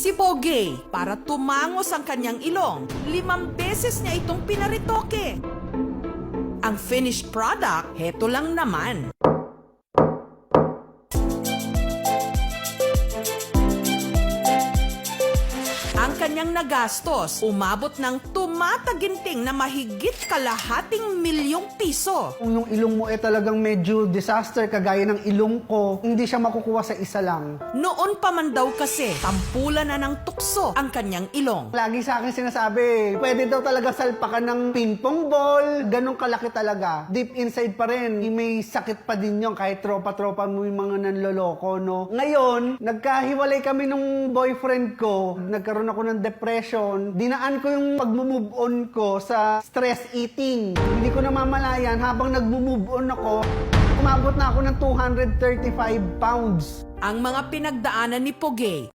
Si Pogi, para tumangos ang kanyang ilong, 5 beses niya itong pinaritoke. Ang finished product, heto lang naman. Ang kanyang nagastos, umabot ng tumataginting na mahigit kalahating milyong piso. Kung yung ilong mo talagang medyo disaster, kagaya ng ilong ko, hindi siya makukuha sa isa lang. Noon pa man daw kasi, tampulan na ng tukso ang kanyang ilong. Lagi sa akin sinasabi, pwede daw talaga salpakan ng ping-pong ball, ganun kalaki talaga. Deep inside pa rin, may sakit pa din yun kahit tropa-tropa mo yung mga nanloloko, no? Ngayon, nagkahiwalay kami nung boyfriend ko, nagkaroon ako ng depression, dinaan ko yung pag-move on ko sa stress eating. Hindi ko namamalayan, habang nag-move on ako, umabot na ako ng 235 pounds. Ang mga pinagdaanan ni Pogi